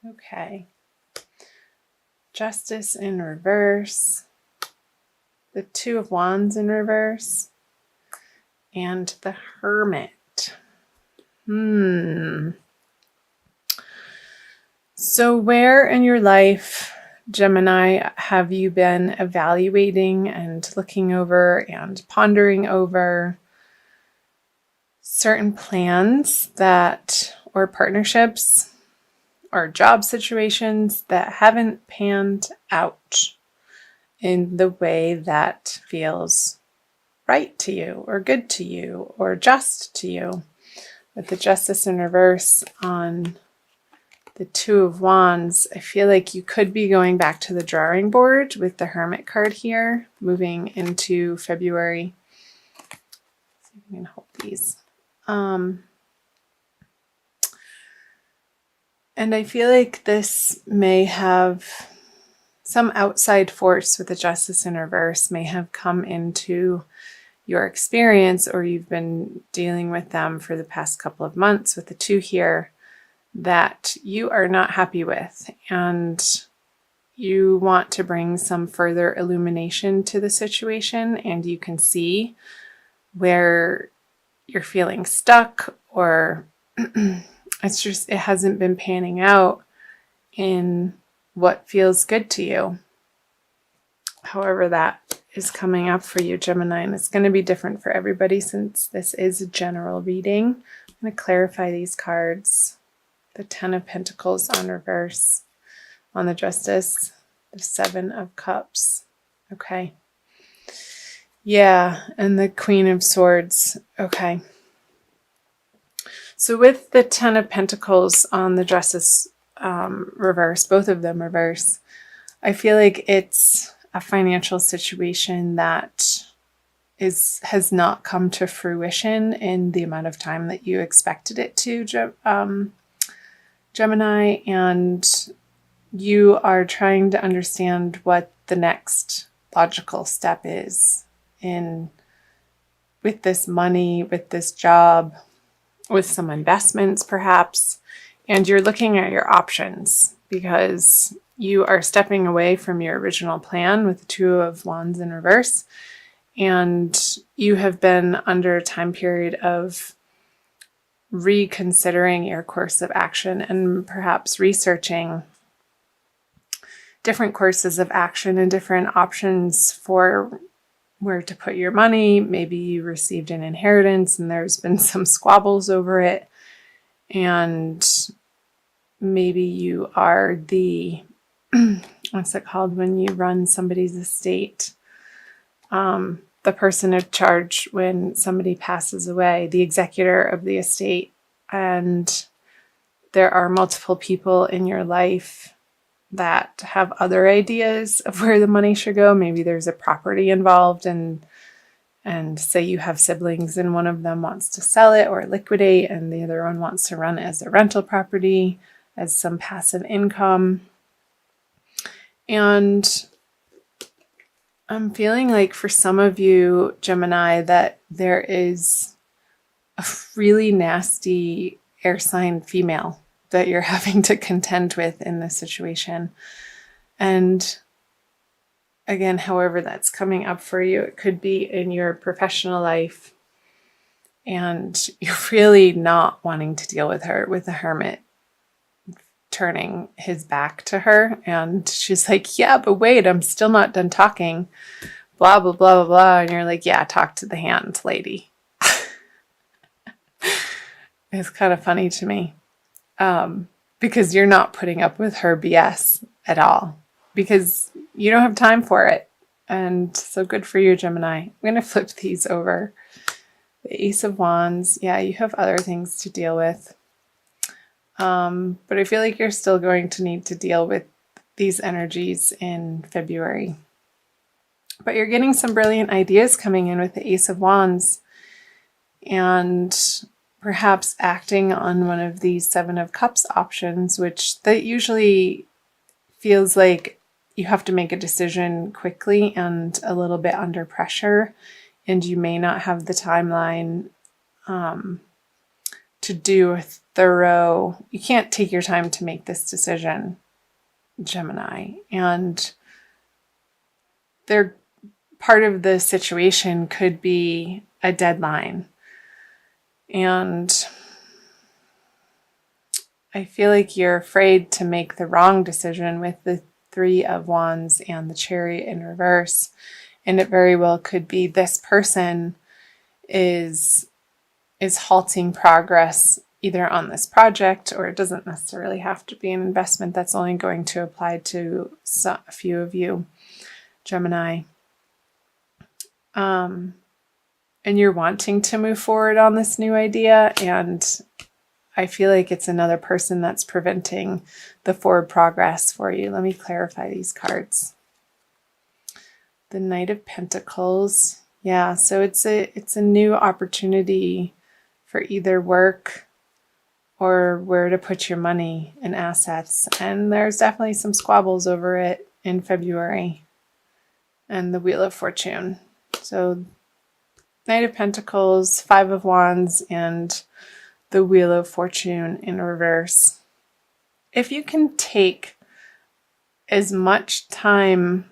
Okay. Justice in reverse, the Two of Wands in reverse, and the Hermit. So where in your life, Gemini, have you been evaluating and looking over and pondering over certain plans that, or partnerships, or job situations that haven't panned out in the way that feels right to you or good to you or just to you? With the Justice in reverse on the Two of Wands, I feel like you could be going back to the drawing board with the Hermit card here, moving into February. Let's see if we can hold these. And I feel like this may have some outside force with the Justice in reverse may have come into your experience, or you've been dealing with them for the past couple of months with the two here, that you are not happy with, and you want to bring some further illumination to the situation, and you can see where you're feeling stuck, or it's just, it hasn't been panning out in what feels good to you. However that is coming up for you, Gemini, and it's going to be different for everybody since this is a general reading. I'm going to clarify these cards. The Ten of Pentacles on reverse on the Justice, the Seven of Cups. Okay. Yeah, and the Queen of Swords. Okay. So with the Ten of Pentacles on the Justice reverse, both of them reverse, I feel like it's a financial situation that has not come to fruition in the amount of time that you expected it to, Gemini, and you are trying to understand what the next logical step is with this money, with this job, with some investments perhaps, and you're looking at your options because you are stepping away from your original plan with the Two of Wands in reverse, and you have been under a time period of reconsidering your course of action and perhaps researching different courses of action and different options for where to put your money. Maybe you received an inheritance and there's been some squabbles over it, and maybe you are the what's it called when you run somebody's estate, the person in charge when somebody passes away, the executor of the estate, and there are multiple people in your life that have other ideas of where the money should go. Maybe there's a property involved, and say you have siblings and one of them wants to sell it or liquidate, and the other one wants to run it as a rental property, as some passive income. And I'm feeling like for some of you, Gemini, that there is a really nasty air sign female that you're having to contend with in this situation. And again, however that's coming up for you, it could be in your professional life, and you're really not wanting to deal with her, with the Hermit turning his back to her, and she's like, yeah, but wait, I'm still not done talking, blah blah blah blah blah, and you're like, yeah, talk to the hand, lady. It's kind of funny to me, because you're not putting up with her BS at all, because you don't have time for it. And so good for you, Gemini. I'm going to flip these over. The Ace of Wands, yeah, you have other things to deal with. But I feel like you're still going to need to deal with these energies in February. But you're getting some brilliant ideas coming in with the Ace of Wands, and perhaps acting on one of these Seven of Cups options, which that usually feels like you have to make a decision quickly and a little bit under pressure, and you may not have the timeline to do a thorough, you can't take your time to make this decision, Gemini. And part of the situation could be a deadline. And I feel like you're afraid to make the wrong decision with the Three of Wands and the Chariot in reverse. And it very well could be this person is halting progress either on this project, or it doesn't necessarily have to be an investment. That's only going to apply to a few of you, Gemini. And you're wanting to move forward on this new idea, and I feel like it's another person that's preventing the forward progress for you. Let me clarify these cards. The Knight of Pentacles. Yeah, so it's a new opportunity for either work or where to put your money and assets. And there's definitely some squabbles over it in February. And the Wheel of Fortune. So Knight of Pentacles, Five of Wands, and the Wheel of Fortune in reverse. If you can take as much time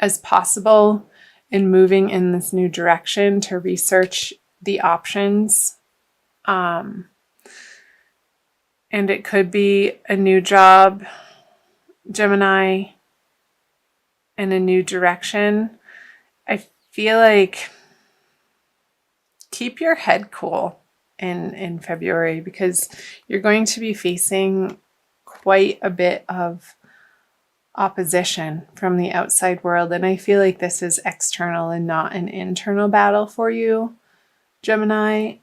as possible in moving in this new direction to research the options, and it could be a new job, Gemini, and a new direction. I feel like keep your head cool in February, because you're going to be facing quite a bit of opposition from the outside world. And I feel like this is external and not an internal battle for you, Gemini.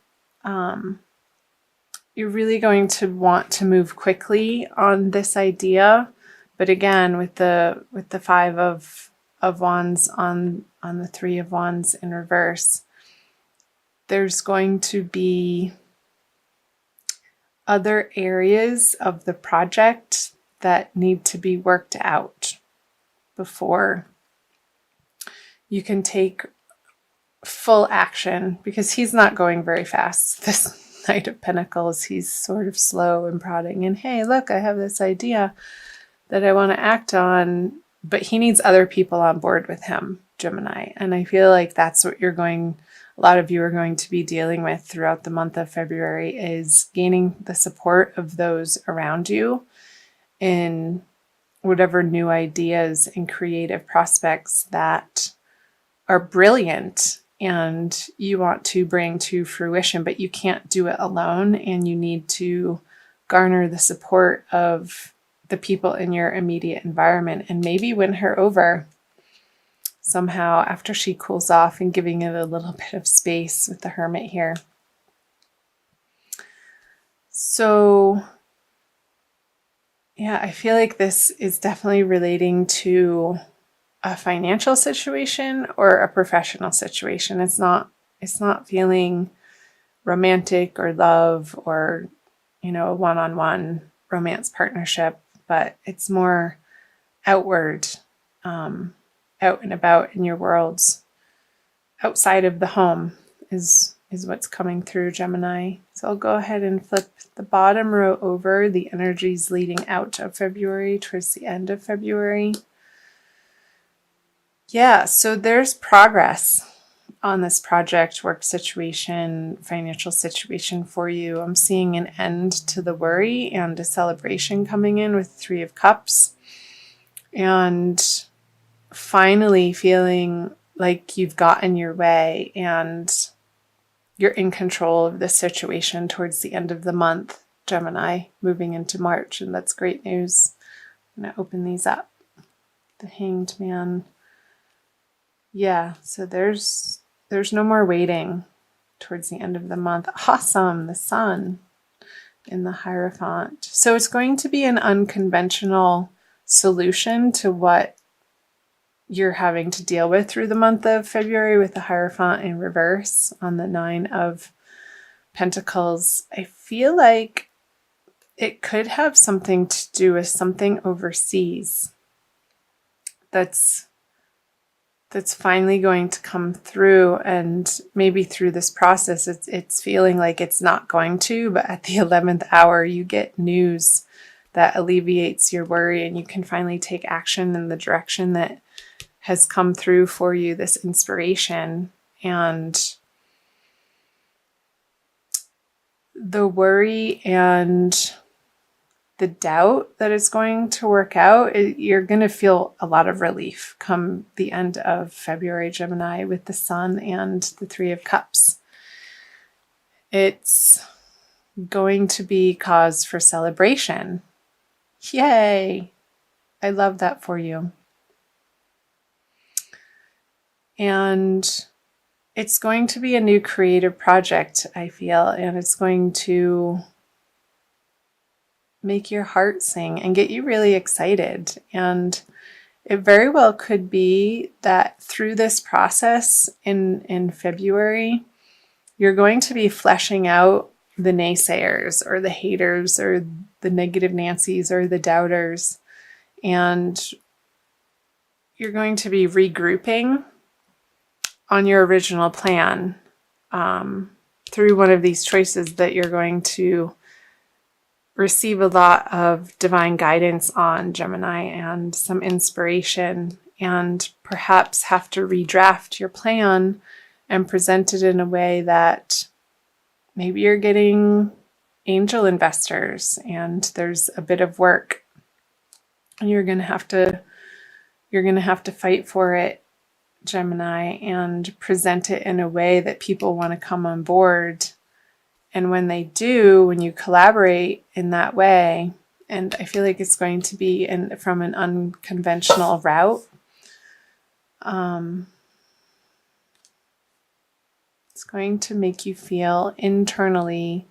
You're really going to want to move quickly on this idea. But again, with the Five of Wands on the Three of Wands in reverse, there's going to be other areas of the project that need to be worked out before you can take full action, because he's not going very fast. This Knight of Pentacles, he's sort of slow and prodding, and hey, look, I have this idea that I want to act on, but he needs other people on board with him, Gemini. And I feel like that's what a lot of you are going to be dealing with throughout the month of February, is gaining the support of those around you in whatever new ideas and creative prospects that are brilliant and you want to bring to fruition, but you can't do it alone, and you need to garner the support of the people in your immediate environment and maybe win her over somehow after she cools off, and giving it a little bit of space with the Hermit here. So yeah, I feel like this is definitely relating to a financial situation or a professional situation. It's not feeling romantic or love or, a one-on-one romance partnership, but it's more outward, out and about in your worlds. Outside of the home is what's coming through, Gemini. So I'll go ahead and flip the bottom row over, the energies leading out of February towards the end of February. Yeah, so there's progress on this project, work situation, financial situation for you. I'm seeing an end to the worry and a celebration coming in with Three of Cups. And finally feeling like you've gotten your way and you're in control of this situation towards the end of the month, Gemini, moving into March. And that's great news. I'm going to open these up. The Hanged Man. Yeah, so there's no more waiting towards the end of the month. Awesome, the Sun in the Hierophant. So it's going to be an unconventional solution to what you're having to deal with through the month of February, with the Hierophant in reverse on the Nine of Pentacles. I feel like it could have something to do with something overseas that's that's finally going to come through, and maybe through this process it's feeling like it's not going to, but at the 11th hour you get news that alleviates your worry, and you can finally take action in the direction that has come through for you, this inspiration. And the worry and the doubt that it's going to work out, you're going to feel a lot of relief come the end of February, Gemini, with the Sun and the Three of Cups. It's going to be cause for celebration. Yay! I love that for you. And it's going to be a new creative project, I feel, and it's going to make your heart sing and get you really excited. And it very well could be that through this process in February, you're going to be fleshing out the naysayers or the haters or the negative Nancys or the doubters. And you're going to be regrouping on your original plan through one of these choices that you're going to receive a lot of divine guidance on, Gemini, and some inspiration, and perhaps have to redraft your plan and present it in a way that maybe you're getting angel investors and there's a bit of work and you're going to have to fight for it, Gemini, and present it in a way that people want to come on board. And when they do, when you collaborate in that way, and I feel like it's going to be from an unconventional route, it's going to make you feel internally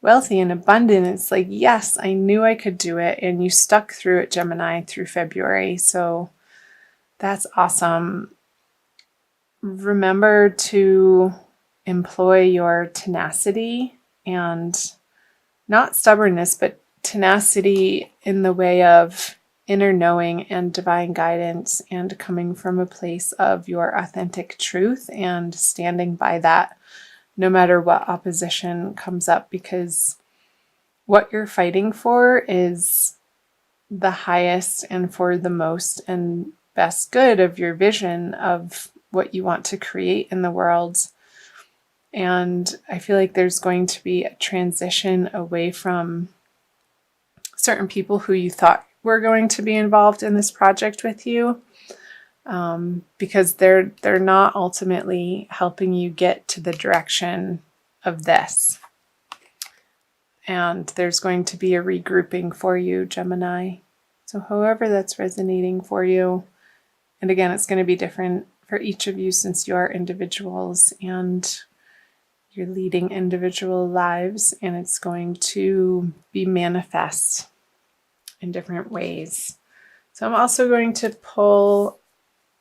wealthy and abundant. It's like, yes, I knew I could do it, and you stuck through it, Gemini, through February. So that's awesome. Remember to employ your tenacity, and not stubbornness, but tenacity in the way of inner knowing and divine guidance, and coming from a place of your authentic truth and standing by that no matter what opposition comes up, because what you're fighting for is the highest and for the most and best good of your vision of what you want to create in the world. And I feel like there's going to be a transition away from certain people who you thought were going to be involved in this project with you, because they're not ultimately helping you get to the direction of this. And there's going to be a regrouping for you, Gemini. So however that's resonating for you, and again, it's going to be different for each of you since you are individuals and you're leading individual lives, and it's going to be manifest in different ways. So I'm also going to pull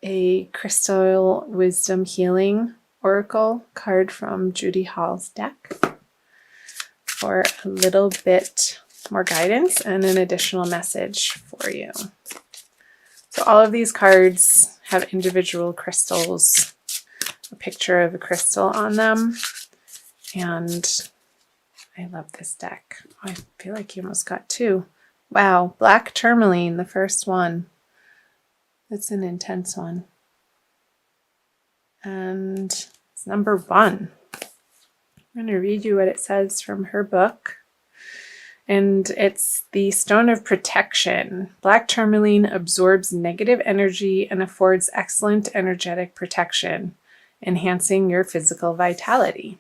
a Crystal Wisdom Healing Oracle card from Judy Hall's deck for a little bit more guidance and an additional message for you. So all of these cards have individual crystals, a picture of a crystal on them. And I love this deck. Oh, I feel like you almost got two. Wow, black tourmaline, the first one. That's an intense one. And it's number 1. I'm going to read you what it says from her book. And it's the Stone of Protection. Black tourmaline absorbs negative energy and affords excellent energetic protection, enhancing your physical vitality.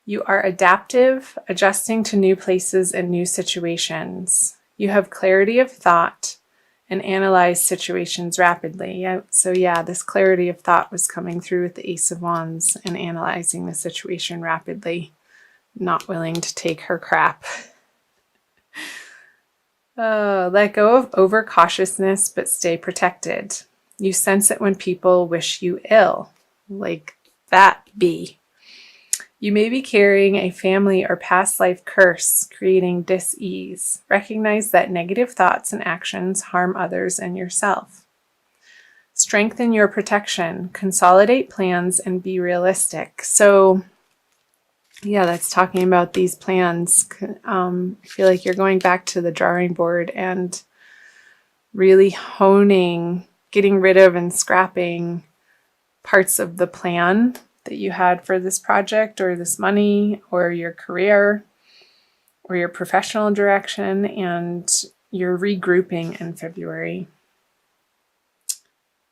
You are adaptive, adjusting to new places and new situations. You have clarity of thought and analyze situations rapidly. So this clarity of thought was coming through with the Ace of Wands and analyzing the situation rapidly, not willing to take her crap. Let go of overcautiousness, but stay protected. You sense it when people wish you ill. Like that bee. You may be carrying a family or past life curse, creating dis-ease. Recognize that negative thoughts and actions harm others and yourself. Strengthen your protection, consolidate plans, and be realistic. So yeah, that's talking about these plans. I feel like you're going back to the drawing board and really honing, getting rid of and scrapping parts of the plan that you had for this project or this money or your career or your professional direction, and you're regrouping in February.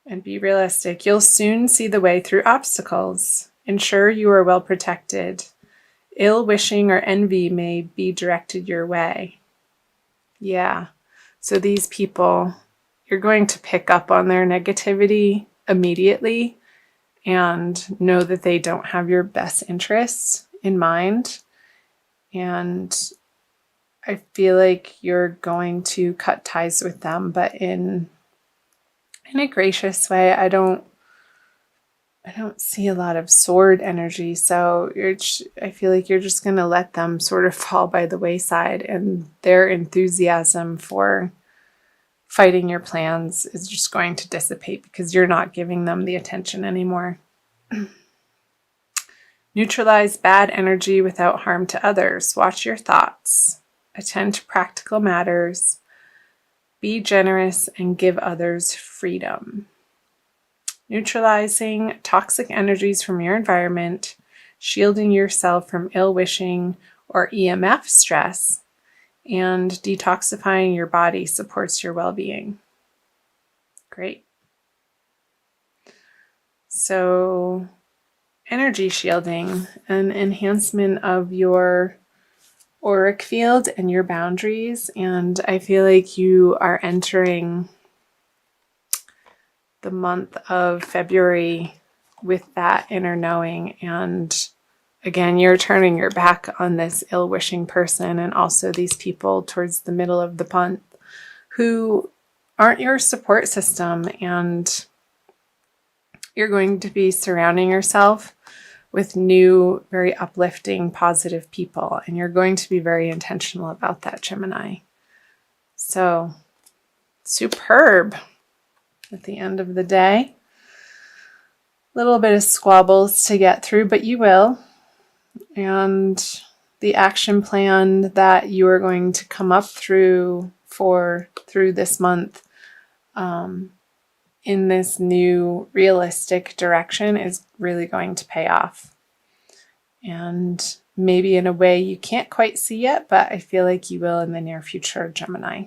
And be realistic. You'll soon see the way through obstacles. Ensure you are well protected. Ill wishing or envy may be directed your way. Yeah. So these people, you're going to pick up on their negativity immediately and know that they don't have your best interests in mind. And I feel like you're going to cut ties with them, but in a gracious way. I don't see a lot of sword energy, so I feel like you're just going to let them sort of fall by the wayside, and their enthusiasm for fighting your plans is just going to dissipate because you're not giving them the attention anymore. Neutralize bad energy without harm to others. Watch your thoughts. Attend to practical matters. Be generous and give others freedom. Neutralizing toxic energies from your environment, shielding yourself from ill-wishing or EMF stress, and detoxifying your body supports your well-being. Great. So, energy shielding, an enhancement of your auric field and your boundaries, and I feel like you are entering the month of February with that inner knowing, and again, you're turning your back on this ill-wishing person and also these people towards the middle of the month who aren't your support system, and you're going to be surrounding yourself with new, very uplifting, positive people. And you're going to be very intentional about that, Gemini. So, superb at the end of the day. A little bit of squabbles to get through, but you will. And the action plan that you are going to come up through this month in this new realistic direction is really going to pay off. And maybe in a way you can't quite see yet, but I feel like you will in the near future, Gemini.